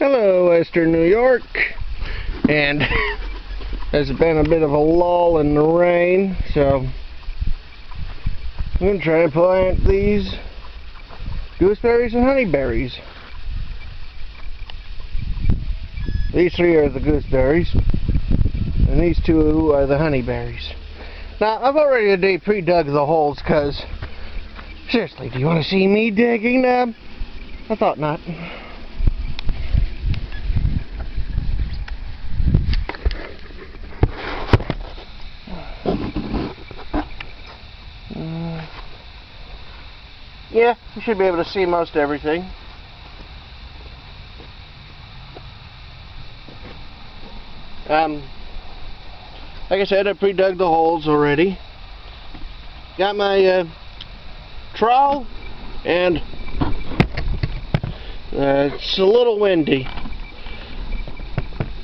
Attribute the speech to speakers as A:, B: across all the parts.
A: Hello, Western New York, and there's been a bit of a lull in the rain, so I'm going to try to plant these gooseberries and honeyberries. These three are the gooseberries, and these two are the honeyberries. Now, I've already pre-dug the holes, because, seriously, do you want to see me digging them? I thought not. Yeah, you should be able to see most everything. Like I said, I pre-dug the holes already. Got my trowel, and it's a little windy.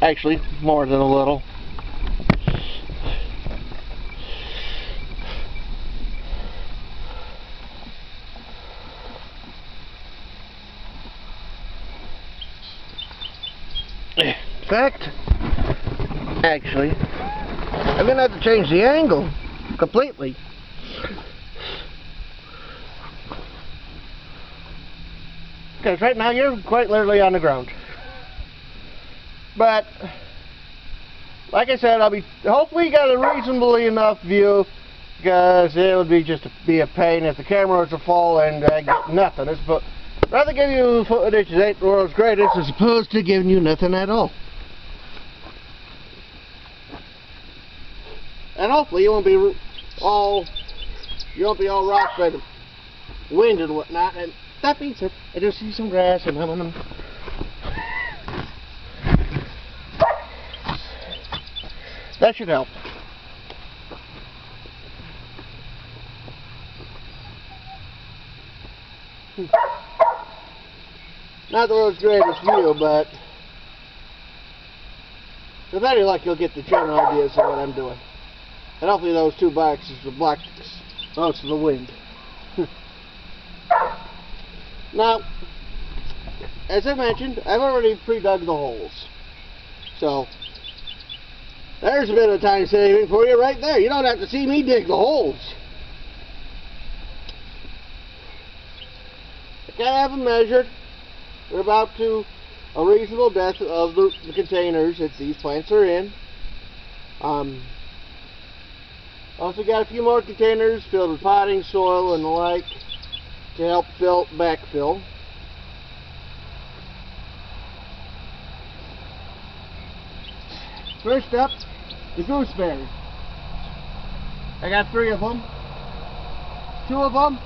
A: Actually, more than a little. In fact, actually, I'm going to have to change the angle completely. Because right now you're quite literally on the ground. But, like I said, hopefully you got a reasonably enough view, because it would be be a pain if the camera was to fall and I get nothing. But rather give you footage that ain't the world's greatest as opposed to giving you nothing at all. And hopefully you won't be all rocked by the wind and whatnot. And that being said, I do see some grass and them. That should help. Not the world's greatest view, but with any luck you'll get the general ideas of what I'm doing. And hopefully those two boxes will block most of the wind. Now, as I mentioned, I've already pre-dug the holes. So, there's a bit of time saving for you right there. You don't have to see me dig the holes. I kind of have them measured. They're about to a reasonable depth of the containers that these plants are in. Also got a few more containers filled with potting soil and the like to help backfill. First up, the gooseberry. I got 3 of them. 2 of them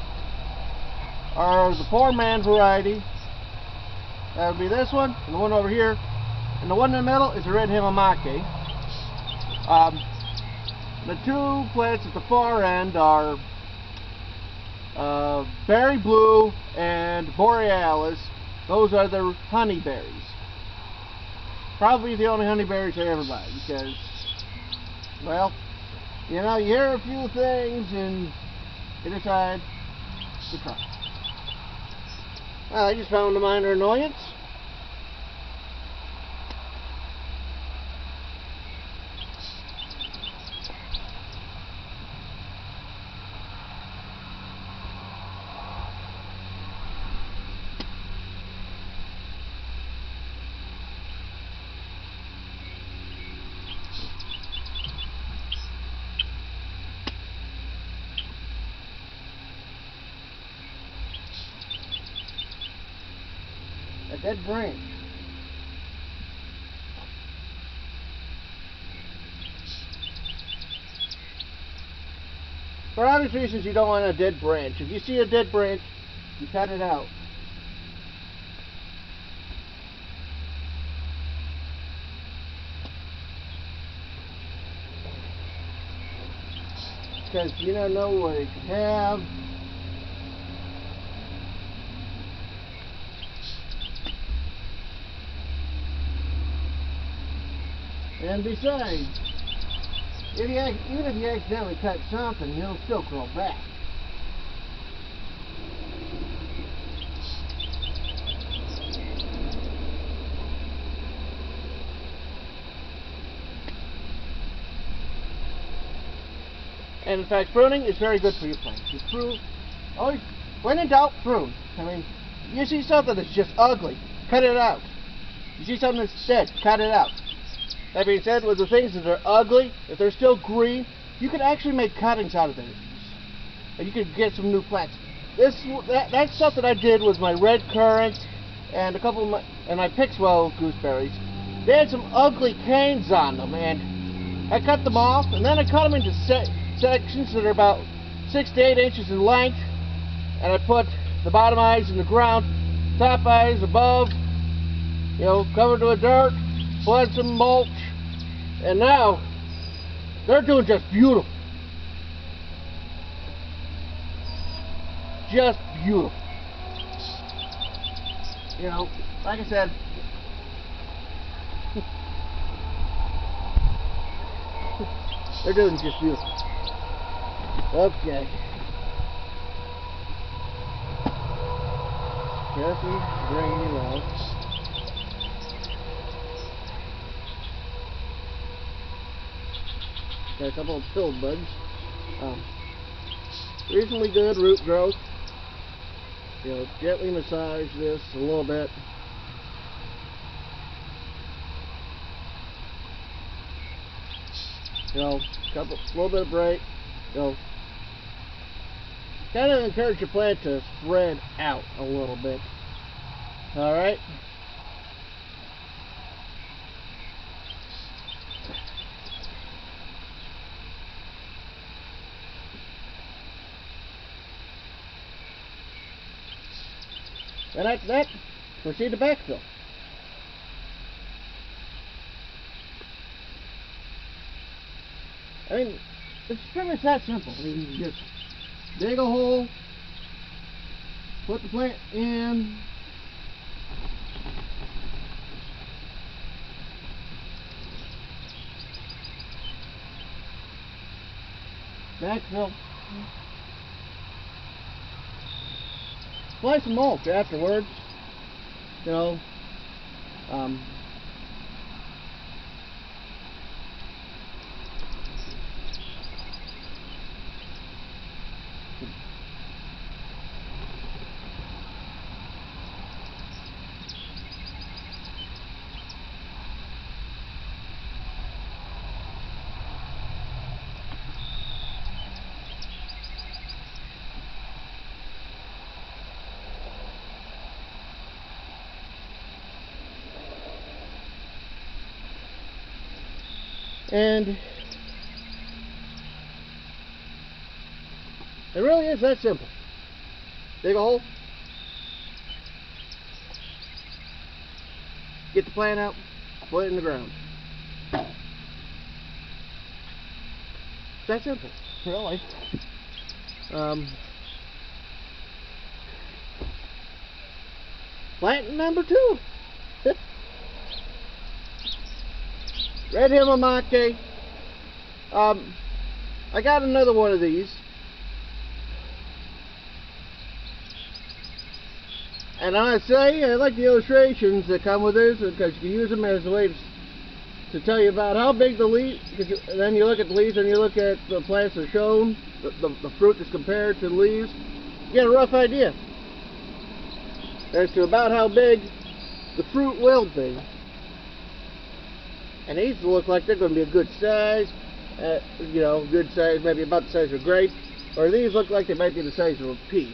A: are the Poorman variety. That would be this one and the one over here. And the one in the middle is the red Hinnomaki. The 2 plants at the far end are berry blue and Borealis. Those are the honeyberries. Probably the only honeyberries I ever buy, because, well, you know, you hear a few things and you decide to try. Well, I just found a minor annoyance. A dead branch. For obvious reasons, you don't want a dead branch. If you see a dead branch, you cut it out. Because you don't know what it could have. And besides, even if you accidentally cut something, it'll still grow back. And in fact, pruning is very good for your plants. You prune, always, when in doubt, prune. I mean, you see something that's just ugly, cut it out. You see something that's dead, cut it out. That being said, with the things that are ugly, if they're still green, you can actually make cuttings out of those. And you can get some new plants. That's stuff that I did with my red currant and a couple of my Pixwell gooseberries. They had some ugly canes on them, and I cut them off, and then I cut them into sections that are about 6 to 8 inches in length, and I put the bottom eyes in the ground, top eyes above, you know, covered with dirt, put some mulch, and now they're doing just beautiful. Just beautiful. You know, like I said, they're doing just beautiful. Okay. Carefully bring you out. Got a couple of pill buds. Reasonably good root growth. You know, gently massage this a little bit. You know, little bit of break. You know, kind of encourage your plant to spread out a little bit. All right. And after that, proceed to backfill. I mean, it's pretty much that simple. I mean, you just dig a hole, put the plant in, backfill. Apply some mulch afterwards, you know. And it really is that simple. Dig a hole, get the plant out, put it in the ground. It's that simple, really. Plant number 2. Red Hinnomaki. I got another one of these, and I say I like the illustrations that come with this because you can use them as a way to tell you about how big the leaf. Then you look at the leaves and you look at the plants that are shown, the fruit that's compared to the leaves. You get a rough idea as to about how big the fruit will be. And these look like they're going to be a good size, you know, good size, maybe about the size of a grape. Or these look like they might be the size of a pea.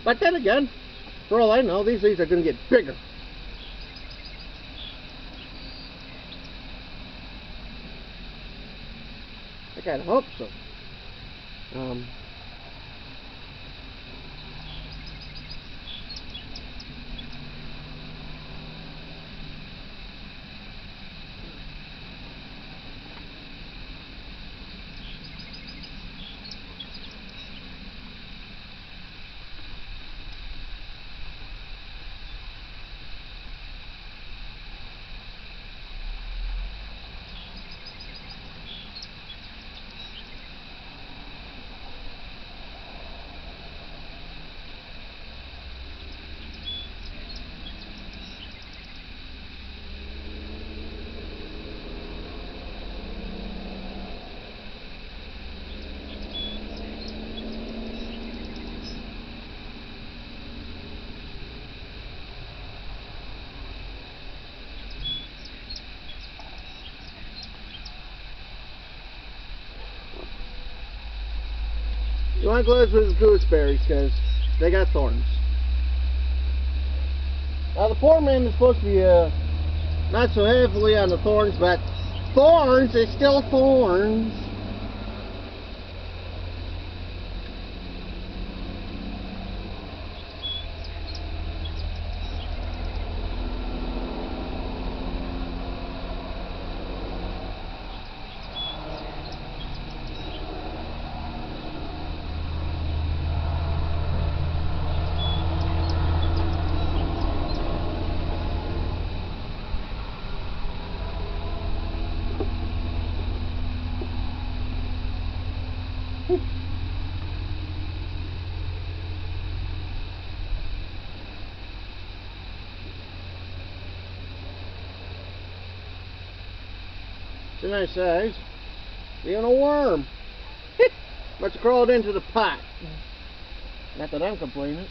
A: But then again, for all I know, these leaves are going to get bigger. I kind of hope so. You want to close with gooseberries because they got thorns. Now the Poorman is supposed to be not so heavily on the thorns, but thorns is still thorns. It's a nice size. Even a worm. Must have crawled into the pot. Not that I'm complaining.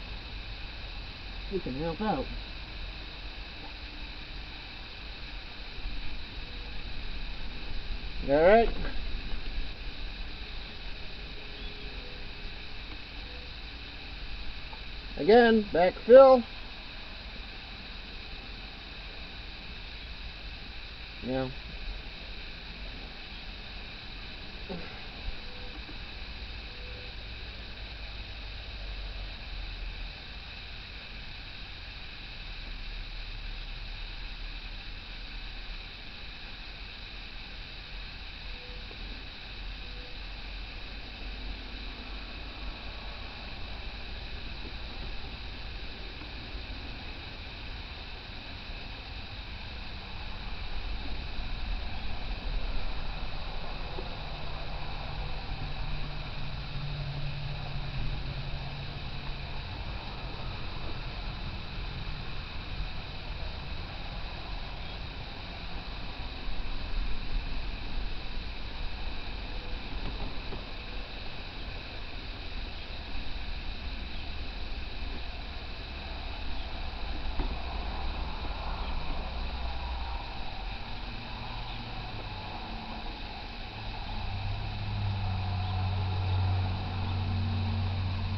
A: You can help out. Alright. Again, backfill. Yeah.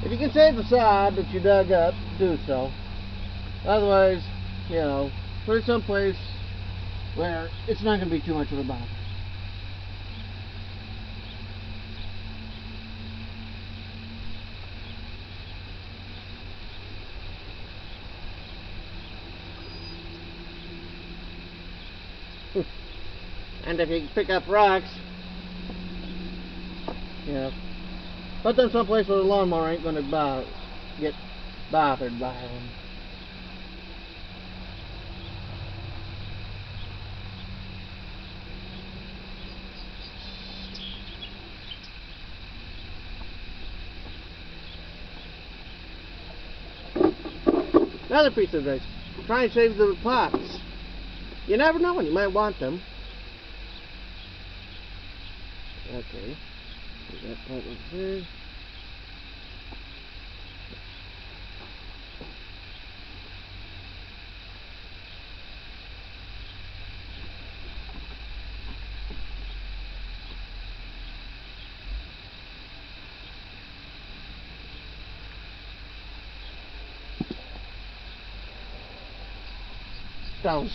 A: If you can save the sod that you dug up, do so. Otherwise, you know, put it someplace where it's not going to be too much of a bother. And if you pick up rocks, you know, put them someplace where the lawnmower ain't going to get bothered by them. Another piece of advice: try and save the pots. You never know when you might want them. Okay. Put that pot over there. Stones.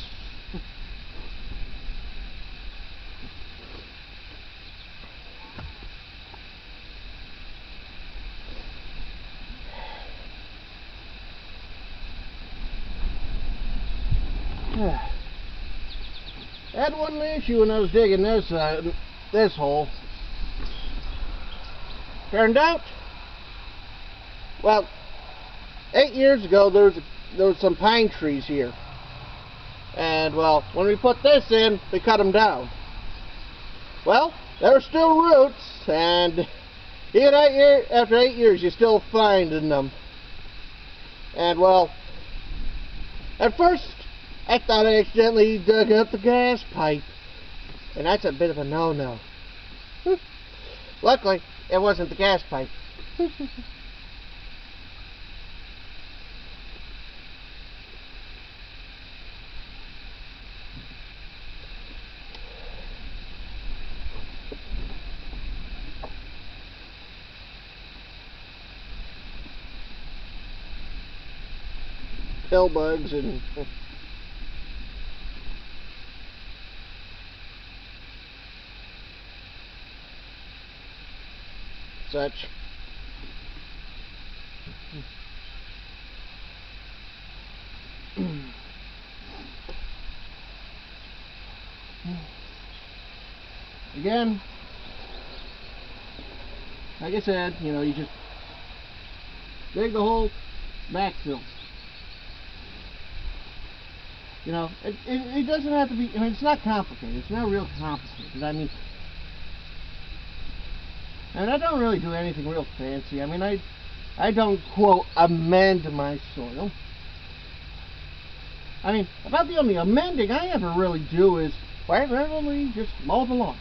A: I had one issue when I was digging this hole. Turned out, well, 8 years ago there was some pine trees here, and well, when we put this in, they cut them down. Well, there were still roots, and even after 8 years, you're still finding them. And well, at first, I thought I accidentally dug up the gas pipe, and that's a bit of a no-no. Luckily, it wasn't the gas pipe. pill bugs and such. Again, like I said, you know, you just dig the hole, backfill. You know, it doesn't have to be, I mean, it's not complicated. It's not real complicated. I mean, and I don't really do anything real fancy. I mean, I don't, quote, amend my soil. I mean, about the only amending I ever really do is quite randomly just mow the lawn.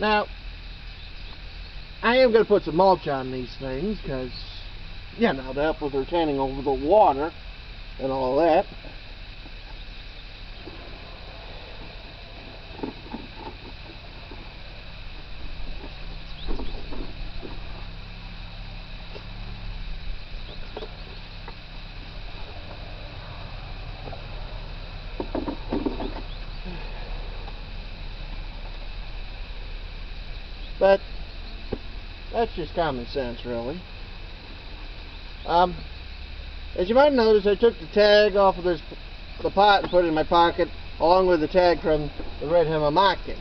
A: Now, I am going to put some mulch on these things because, you know, to help with retaining over the water and all that. But that's just common sense, really. As you might notice, I took the tag off of the pot and put it in my pocket, along with the tag from the red Hinnomaki.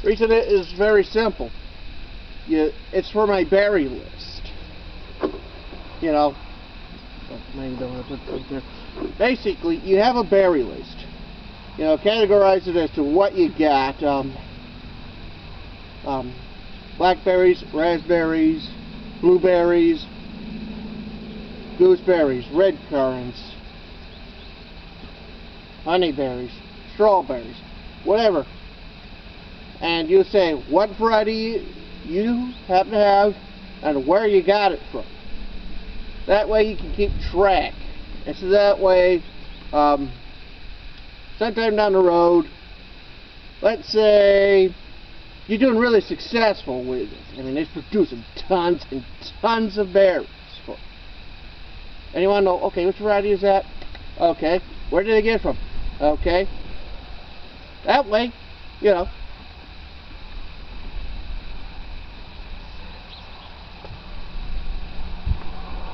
A: The reason it is very simple. It's for my berry list. You know, maybe don't want to put it there. Basically, you have a berry list. You know, categorize it as to what you got. Blackberries, raspberries, blueberries, gooseberries, red currants, honeyberries, strawberries, whatever. And you say what variety you happen to have and where you got it from. That way you can keep track. And so that way, sometime down the road, let's say you're doing really successful with it. I mean, it's producing tons and tons of berries. And you want to know, okay, which variety is that? Okay, where did they get it from? Okay. That way, you know,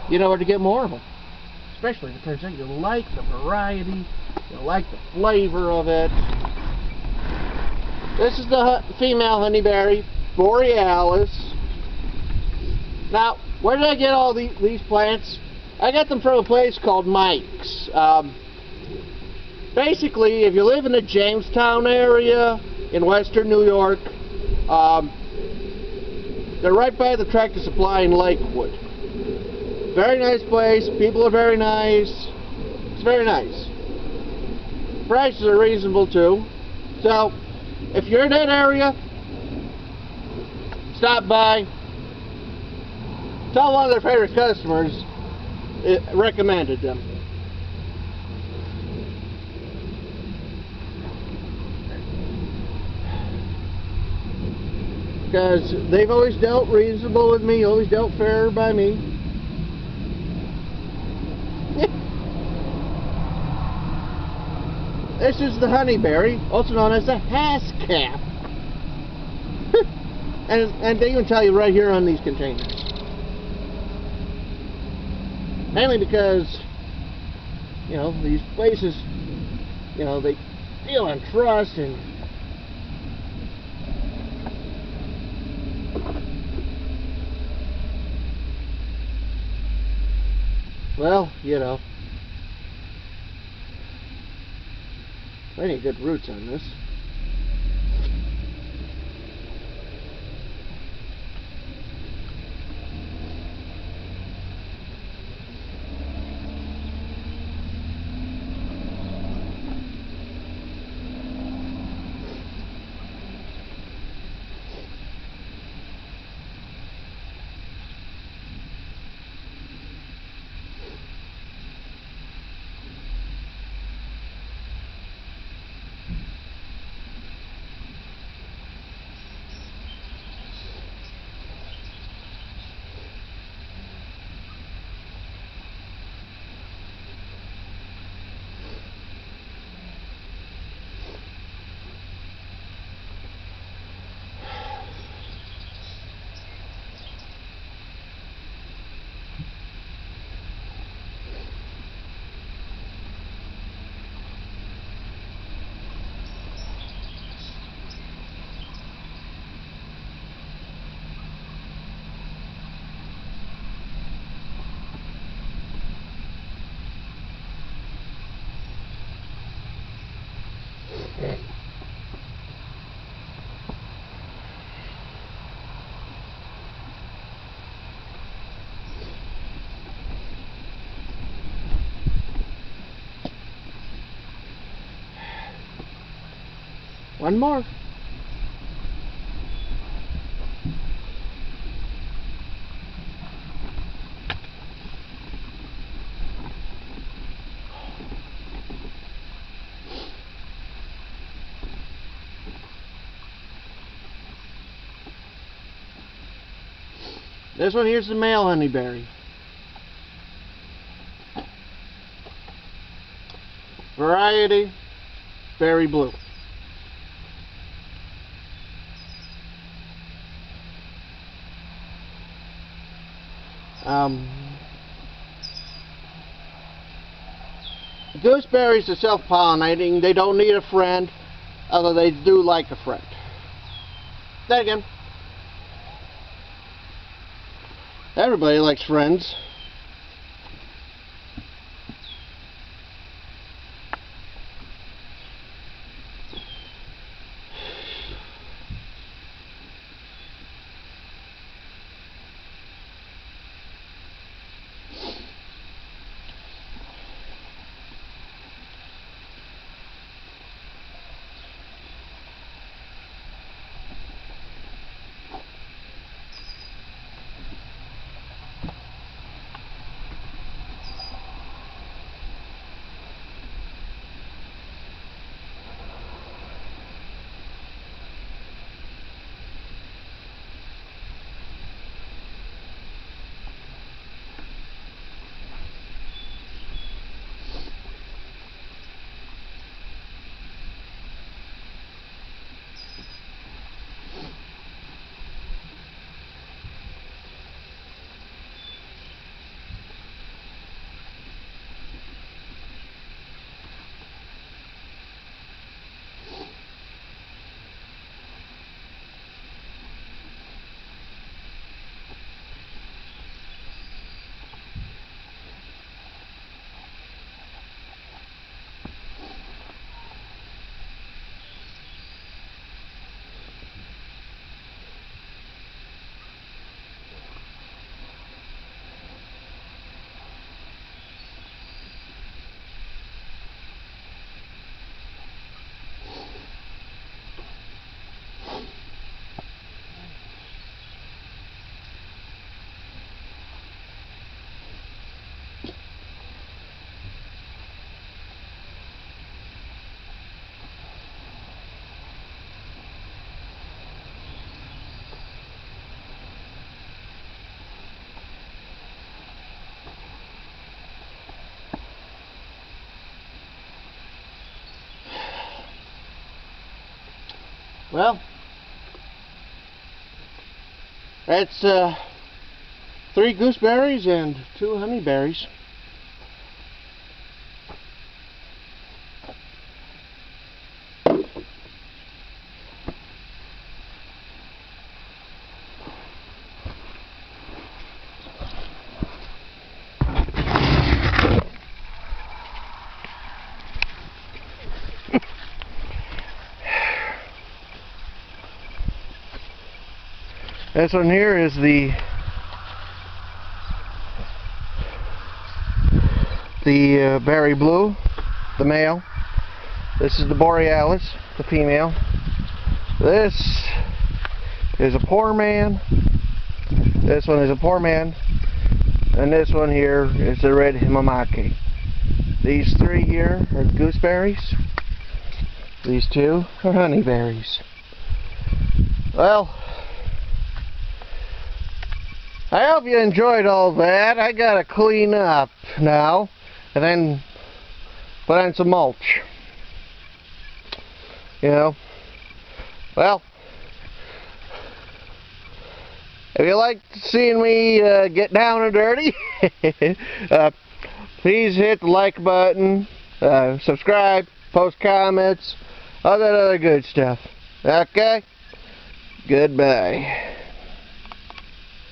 A: you know where to get more of them. Especially if it turns out you like the variety, you like the flavor of it. This is the female honeyberry, Borealis. Now, where did I get all these plants? I got them from a place called Mike's. Basically, if you live in the Jamestown area in western New York, they're right by the Tractor Supply in Lakewood. Very nice place. People are very nice. It's very nice. Prices are reasonable too. So, if you're in that area, stop by. Tell one of their favorite customers recommended them. Because they've always dealt reasonable with me, always dealt fair by me. This is the honeyberry, also known as the hascap. and they even tell you right here on these containers. Mainly because, you know, these places, you know, they deal on trust and well, you know, plenty of good roots on this. One more. This one here's the male honeyberry. Variety, berry blue. Gooseberries are self-pollinating. They don't need a friend, although they do like a friend. Then again, everybody likes friends. Well, that's 3 gooseberries and 2 honeyberries. This one here is the berry blue, the male. This is the Borealis, the female. This is a Poorman. This one is a Poorman. And this one here is the red Hinnomaki. These 3 here are gooseberries. These 2 are honeyberries. Well, I hope you enjoyed all that. I gotta clean up now and then put on some mulch. You know, well, if you like seeing me get down and dirty, please hit the like button, subscribe, post comments, all that other good stuff. Okay? Goodbye.